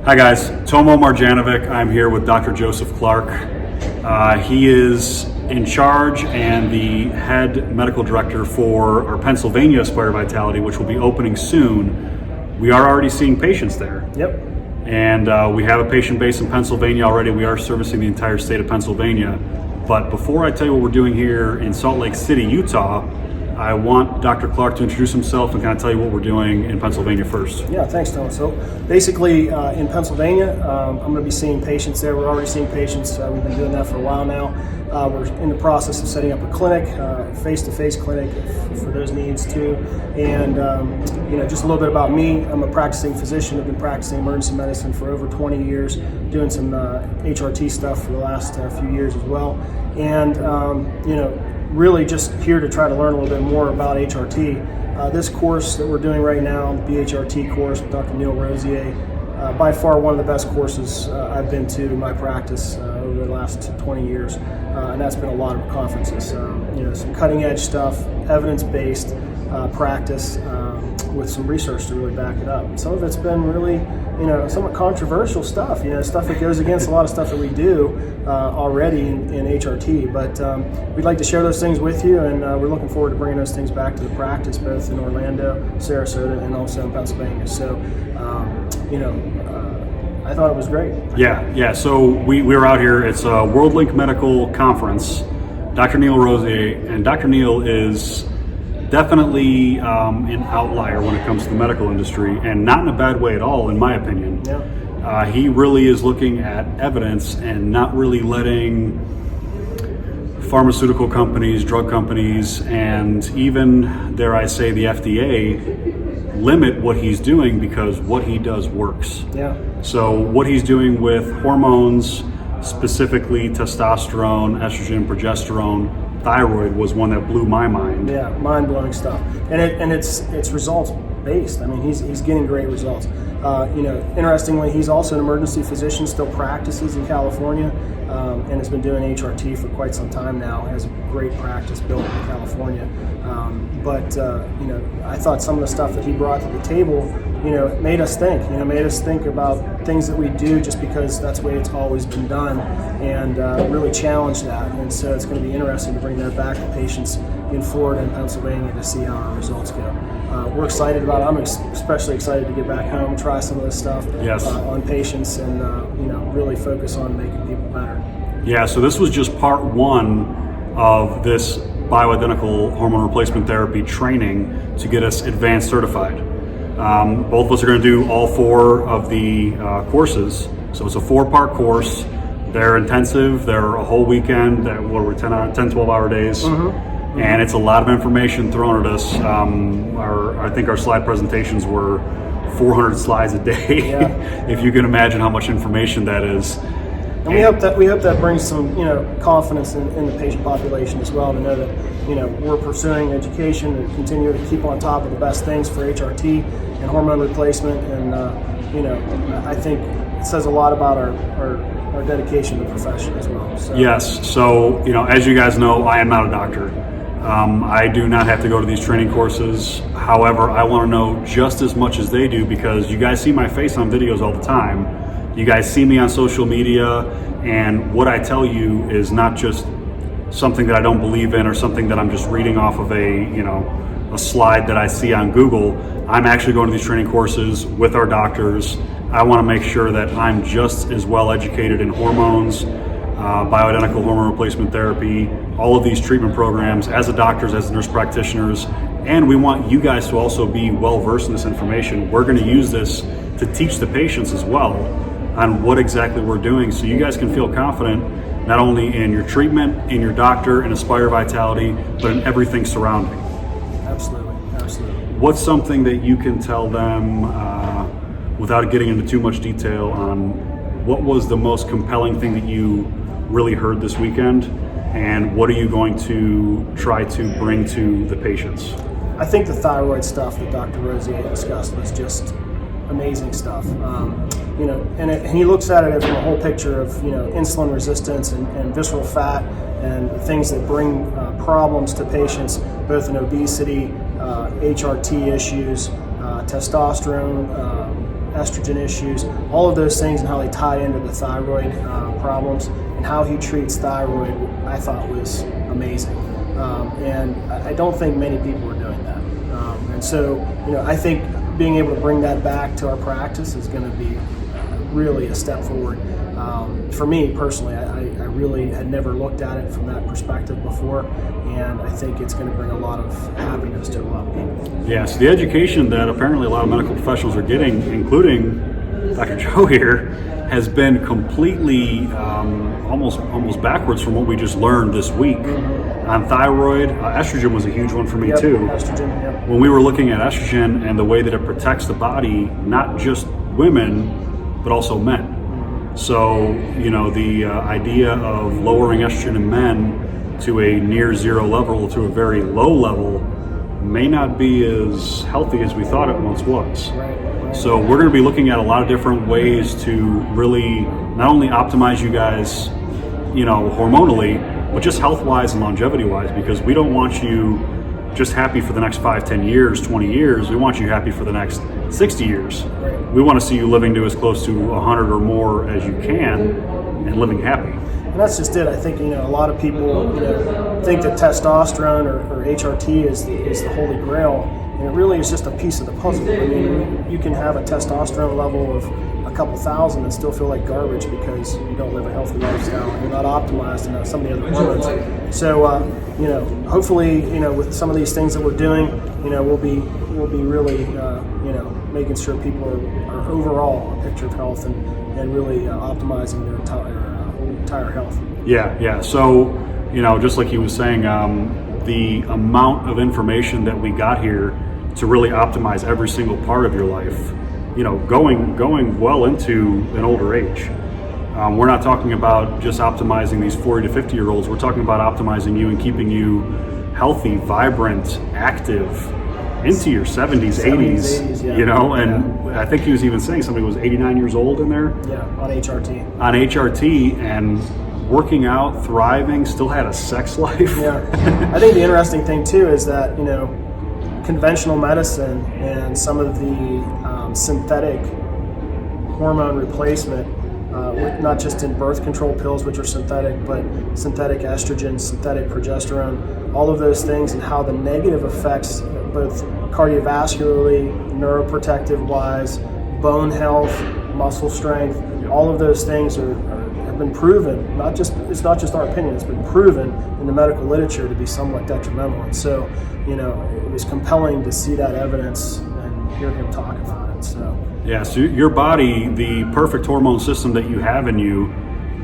Hi guys, Tomo Marjanovic. I'm here with Dr. Joseph Clark. He is in charge and the head medical director for our Pennsylvania Aspire Vitality, which will be opening soon. We are already seeing patients there. Yep. And we have a patient base in Pennsylvania already. We are servicing the entire state of Pennsylvania. But before I tell you what we're doing here in Salt Lake City, Utah, I want Dr. Clark to introduce himself and kind of tell you what we're doing in Pennsylvania first. Yeah, thanks, Tom. So basically in Pennsylvania, I'm going to be seeing patients there. We're already seeing patients. We've been doing that for a while now. We're in the process of setting up a clinic, face-to-face clinic for those needs too. And just a little bit about me. I'm a practicing physician. I've been practicing emergency medicine for over 20 years, doing some HRT stuff for the last few years as well. And really just here to try to learn a little bit more about HRT. This course that we're doing right now, the BHRT course with Dr. Neal Rouzier, by far one of the best courses I've been to in my practice over the last 20 years. And that's been a lot of conferences. Some cutting edge stuff, evidence-based practice with some research to really back it up. And some of it's been really, somewhat controversial stuff, stuff that goes against a lot of stuff that we do already in HRT. But we'd like to share those things with you, and we're looking forward to bringing those things back to the practice, both in Orlando, Sarasota, and also in Pennsylvania. So, I thought it was great. Yeah. So we were out here. It's a Worldlink Medical Conference. Dr. Neal Rouzier, and Dr. Neal is definitely an outlier when it comes to the medical industry, and not in a bad way at all, in my opinion. Yeah. He really is looking at evidence and not really letting pharmaceutical companies, drug companies, and even, dare I say, the FDA limit what he's doing, because what he does works. Yeah. So what he's doing with hormones, specifically testosterone, estrogen, progesterone, thyroid, was one that blew my mind. Yeah, mind-blowing stuff. And it's results based. I mean, he's getting great results. Interestingly, he's also an emergency physician, still practices in California, and has been doing HRT for quite some time now. Has a great practice built in California. I thought some of the stuff that he brought to the table, made us think about things that we do just because that's the way it's always been done, and really challenge that. And so it's going to be interesting to bring that back to patients in Florida and Pennsylvania to see how our results go. We're excited about it. I'm especially excited to get back home, try some of this stuff on patients, and really focus on making people better. Yeah, so this was just part one of this bioidentical hormone replacement therapy training to get us advanced certified. Both of us are going to do all four of the courses. So it's a 4-part course. They're intensive. They're a whole weekend. We're 10, 12-hour days. Mm-hmm. And it's a lot of information thrown at us. I think our slide presentations were 400 slides a day. Yeah. If you can imagine how much information that is. And we hope that brings some confidence in the patient population as well, to know that we're pursuing education and continue to keep on top of the best things for HRT and hormone replacement. And I think it says a lot about our dedication to the profession as well. So. Yes. So as you guys know, I am not a doctor. I do not have to go to these training courses. However, I want to know just as much as they do, because you guys see my face on videos all the time. You guys see me on social media, and what I tell you is not just something that I don't believe in or something that I'm just reading off of a slide that I see on Google. I'm actually going to these training courses with our doctors. I want to make sure that I'm just as well educated in hormones, bioidentical hormone replacement therapy, all of these treatment programs as a doctors, as nurse practitioners, and we want you guys to also be well versed in this information. We're going to use this to teach the patients as well on what exactly we're doing, so you guys can feel confident not only in your treatment, in your doctor, in Aspire Vitality, but in everything surrounding. Absolutely. What's something that you can tell them, without getting into too much detail, on what was the most compelling thing that you really heard this weekend, and what are you going to try to bring to the patients? I think the thyroid stuff that Dr. Rouzier discussed was just amazing stuff. And he looks at it from a whole picture of insulin resistance and visceral fat and things that bring problems to patients, both in obesity, HRT issues, testosterone estrogen issues, all of those things and how they tie into the thyroid problems, and how he treats thyroid, I thought was amazing. And I don't think many people are doing that. And so, I think being able to bring that back to our practice is going to be really a step forward. For me personally, I really had never looked at it from that perspective before, and I think it's going to bring a lot of happiness to a lot of people. Yeah, so the education that apparently a lot of medical professionals are getting, including Dr. Joe here, has been completely almost backwards from what we just learned this week. On thyroid, estrogen was a huge one for me too. Estrogen, yep. When we were looking at estrogen and the way that it protects the body, not just women, but also men. So, the idea of lowering estrogen in men to a near zero level, to a very low level, may not be as healthy as we thought it once was. Right. So we're going to be looking at a lot of different ways to really not only optimize you guys, hormonally, but just health-wise and longevity-wise, because we don't want you just happy for the next 5, 10 years, 20 years. We want you happy for the next 60 years. Right. We want to see you living to as close to 100 or more as you can and living happy. And that's just it. I think, a lot of people, think that testosterone or HRT is the holy grail, and it really is just a piece of the puzzle. I mean, you can have a testosterone level of a couple thousand and still feel like garbage because you don't live a healthy lifestyle and you're not optimized in some of the other hormones. So, hopefully, with some of these things that we're doing, we'll be really, making sure people are overall a picture of health and really optimizing their entire health. Yeah. So, just like he was saying, the amount of information that we got here to really optimize every single part of your life, going well into an older age. We're not talking about just optimizing these 40 to 50 year olds. We're talking about optimizing you and keeping you healthy, vibrant, active into your 70s, 80s, yeah. And I think he was even saying somebody was 89 years old in there. Yeah, on HRT. On HRT, and working out, thriving, still had a sex life. Yeah. I think the interesting thing too is that, conventional medicine and some of the synthetic hormone replacement, not just in birth control pills, which are synthetic, but synthetic estrogen, synthetic progesterone, all of those things, and how the negative effects, both cardiovascularly, neuroprotective wise, bone health, muscle strength, all of those things have been proven. It's not just our opinion; it's been proven in the medical literature to be somewhat detrimental. And so, it was compelling to see that evidence and hear him talk about it. So. Yeah, so your body, the perfect hormone system that you have in you,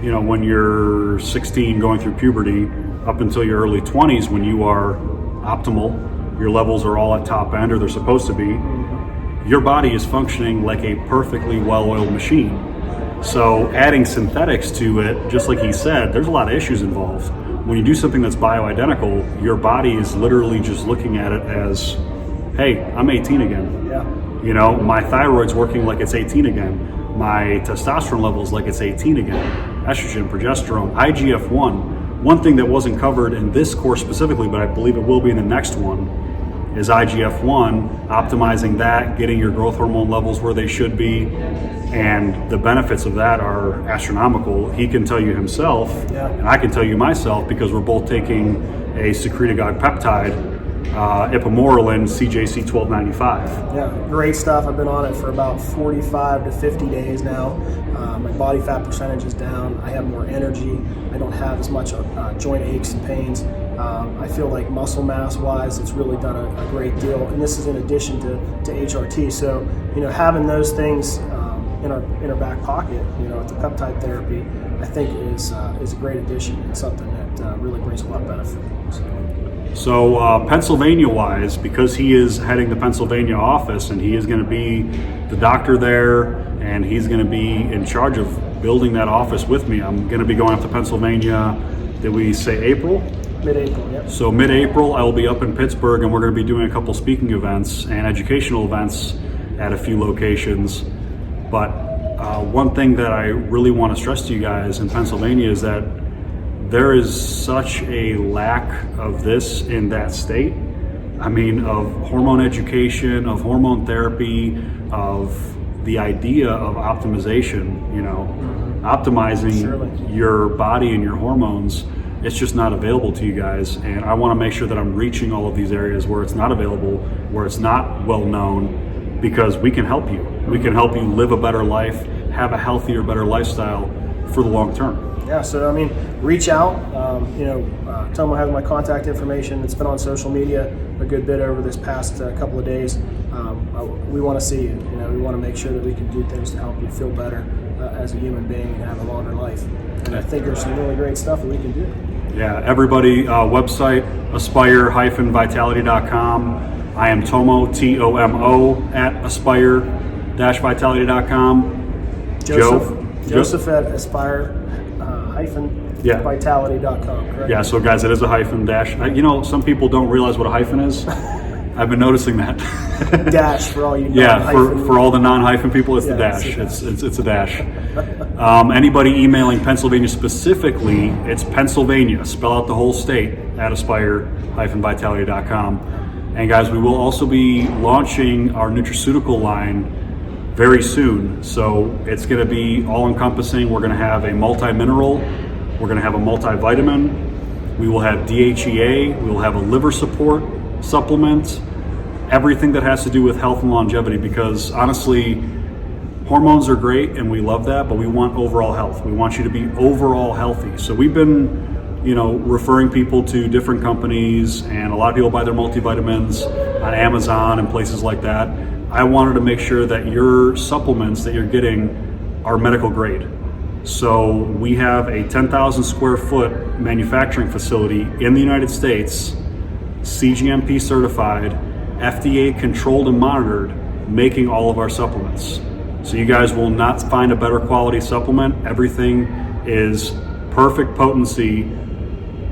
when you're 16 going through puberty up until your early 20s, when you are optimal, your levels are all at top end, or they're supposed to be, your body is functioning like a perfectly well-oiled machine. So adding synthetics to it, just like he said, there's a lot of issues involved. When you do something that's bioidentical, your body is literally just looking at it as, hey, I'm 18 again. Yeah. My thyroid's working like it's 18 again. My testosterone level's like it's 18 again. Estrogen, progesterone, IGF-1. One thing that wasn't covered in this course specifically, but I believe it will be in the next one, is IGF-1, optimizing that, getting your growth hormone levels where they should be, and the benefits of that are astronomical. He can tell you himself, and I can tell you myself, because we're both taking a secretagogue peptide, ipamorelin CJC 1295. Yeah, great stuff. I've been on it for about 45 to 50 days now. My body fat percentage is down. I have more energy. I don't have as much joint aches and pains. I feel like muscle mass wise, it's really done a great deal. And this is in addition to HRT. So, having those things in our back pocket, with the peptide therapy, I think is a great addition and something that really brings a lot of benefit. So Pennsylvania-wise, because he is heading the Pennsylvania office and he is going to be the doctor there and he's going to be in charge of building that office with me, I'm going to be going up to Pennsylvania, did we say April? Mid-April, yep. So mid-April, I will be up in Pittsburgh, and we're going to be doing a couple speaking events and educational events at a few locations. But one thing that I really want to stress to you guys in Pennsylvania is that there is such a lack of this in that state. I mean, of hormone education, of hormone therapy, of the idea of optimization, optimizing Surely. your body and your hormones, it's just not available to you guys. And I want to make sure that I'm reaching all of these areas where it's not available, where it's not well known, because we can help you. We can help you live a better life, have a healthier, better lifestyle for the long term. Yeah, so I mean, reach out. Tomo has my contact information. It's been on social media a good bit over this past couple of days. We want to see you. We want to make sure that we can do things to help you feel better as a human being and have a longer life. And I think there's some really great stuff that we can do. Yeah, everybody, website, aspire-vitality.com. I am Tomo, Tomo, at aspire-vitality.com. Joseph at aspire-vitality.com, correct? Yeah, so guys, it is a hyphen dash. Some people don't realize what a hyphen is. I've been noticing that. Dash for all you for all the non-hyphen people, it's the dash. It's a dash. Anybody emailing Pennsylvania specifically, it's Pennsylvania, spell out the whole state, at aspire-vitality.com. And guys, we will also be launching our nutraceutical line very soon. So it's going to be all-encompassing. We're going to have a multi-mineral. We're going to have a multivitamin. We will have DHEA. We will have a liver support supplement. Everything that has to do with health and longevity, because honestly, hormones are great and we love that, but we want overall health. We want you to be overall healthy. So we've been, referring people to different companies, and a lot of people buy their multivitamins on Amazon and places like that. I wanted to make sure that your supplements that you're getting are medical grade. So we have a 10,000 square foot manufacturing facility in the United States, CGMP certified, FDA controlled and monitored, making all of our supplements. So you guys will not find a better quality supplement. Everything is perfect potency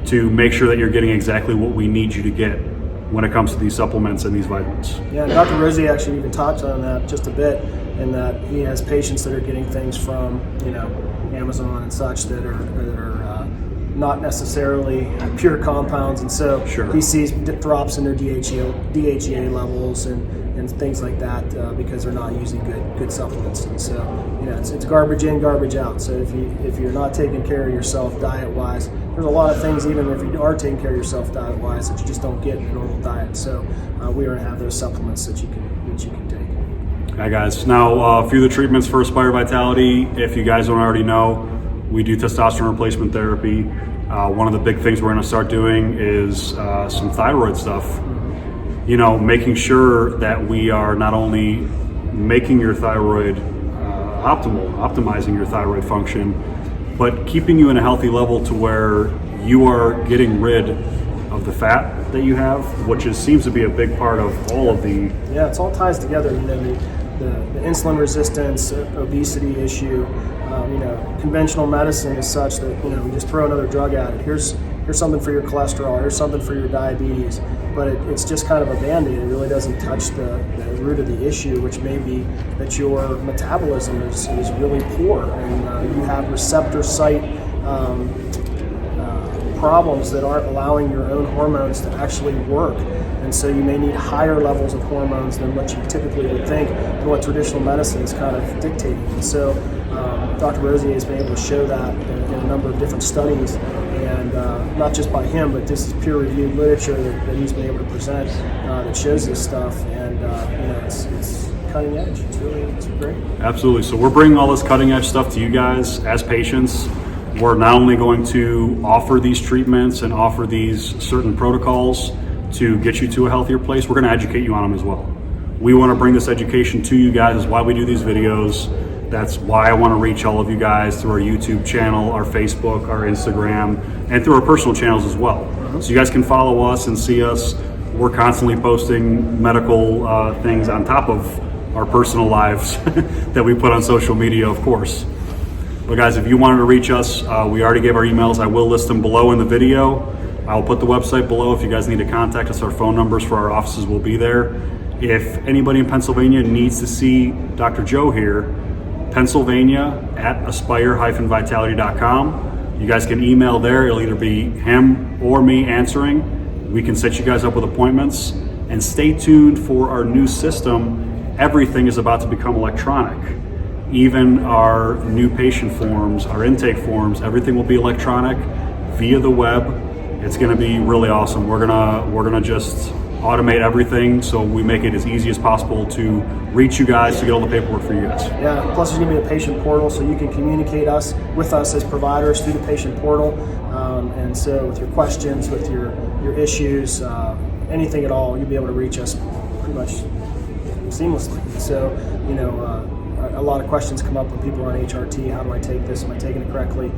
to make sure that you're getting exactly what we need you to get when it comes to these supplements and these vitamins. Yeah, and Dr. Rouzier actually even touched on that just a bit, in that he has patients that are getting things from, Amazon and such that are not necessarily pure compounds, and so he sees drops in their DHEA levels and things like that because they're not using good supplements. And so it's garbage in, garbage out. So if you're not taking care of yourself diet wise, there's a lot of things, even if you are taking care of yourself diet wise, that you just don't get in a normal diet. So we are going to have those supplements that you can take. Hi guys. Now a few of the treatments for Aspire Vitality. If you guys don't already know, we do testosterone replacement therapy. One of the big things we're going to start doing is some thyroid stuff. Making sure that we are not only making your thyroid optimizing your thyroid function, but keeping you in a healthy level to where you are getting rid of the fat that you have, which seems to be a big part of all of the... Yeah, it's all ties together. The insulin resistance, obesity issue, conventional medicine is such that, we just throw another drug at it. Here's something for your cholesterol, here's something for your diabetes, but it's just kind of a Band-Aid. It really doesn't touch the root of the issue, which may be that your metabolism is really poor, and you have receptor site problems that aren't allowing your own hormones to actually work. And so you may need higher levels of hormones than what you typically would think, and what traditional medicine is kind of dictating. And so Dr. Rouzier has been able to show that in a number of different studies, and not just by him, but this is peer-reviewed literature that he's been able to present that shows this stuff, and it's cutting edge. It's great. Absolutely. So we're bringing all this cutting edge stuff to you guys as patients. We're not only going to offer these treatments and offer these certain protocols to get you to a healthier place, we're going to educate you on them as well. We want to bring this education to you guys. That's why we do these videos. That's why I want to reach all of you guys through our YouTube channel, our Facebook, our Instagram, and through our personal channels as well. So you guys can follow us and see us. We're constantly posting medical things on top of our personal lives that we put on social media, of course. But guys, if you wanted to reach us, we already gave our emails. I will list them below in the video. I'll put the website below. If you guys need to contact us, our phone numbers for our offices will be there. If anybody in Pennsylvania needs to see Dr. Joe here, Pennsylvania at aspire-vitality.com. You guys can email there. It'll either be him or me answering. We can set you guys up with appointments. And stay tuned for our new system everything is about to become electronic. Even our new patient forms, our intake forms, everything will be electronic via the web. It's going to be really awesome. We're gonna just automate everything, so we make it as easy as possible to reach you guys, to get all the paperwork for you guys. Yeah, plus there's going to be a patient portal, so you can communicate with us as providers through the patient portal. And so with your questions, with your issues, anything at all, you'll be able to reach us pretty much seamlessly. So, a lot of questions come up when people are on HRT. How do I take this? Am I taking it correctly?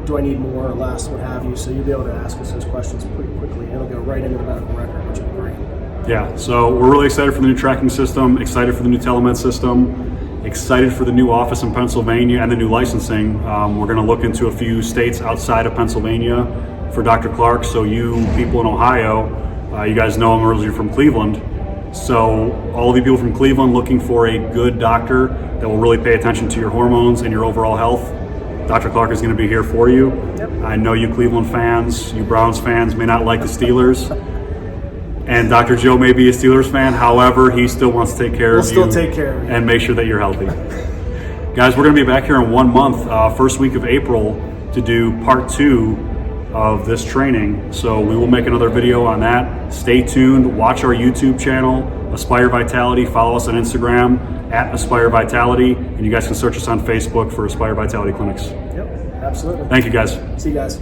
Do I need more or less, what have you? So you'll be able to ask us those questions pretty quickly. It'll go right into the medical record, which will be great. Yeah, so we're really excited for the new tracking system, excited for the new telemed system, excited for the new office in Pennsylvania and the new licensing. We're going to look into a few states outside of Pennsylvania for Dr. Clark. So you people in Ohio, you guys know I'm originally from Cleveland. So all of you people from Cleveland looking for a good doctor that will really pay attention to your hormones and your overall health, Dr. Clark is going to be here for you. Yep. I know you Cleveland fans, you Browns fans may not like the Steelers. And Dr. Joe may be a Steelers fan, however, he still wants to take care of you. We'll still take care of you. And make sure that you're healthy. Guys, we're going to be back here in 1 month, first week of April, to do part 2 of this training. So we will make another video on that. Stay tuned, watch our YouTube channel, Aspire Vitality, follow us on Instagram at Aspire Vitality, and you guys can search us on Facebook for Aspire Vitality Clinics. Yep, absolutely. Thank you guys. See you guys.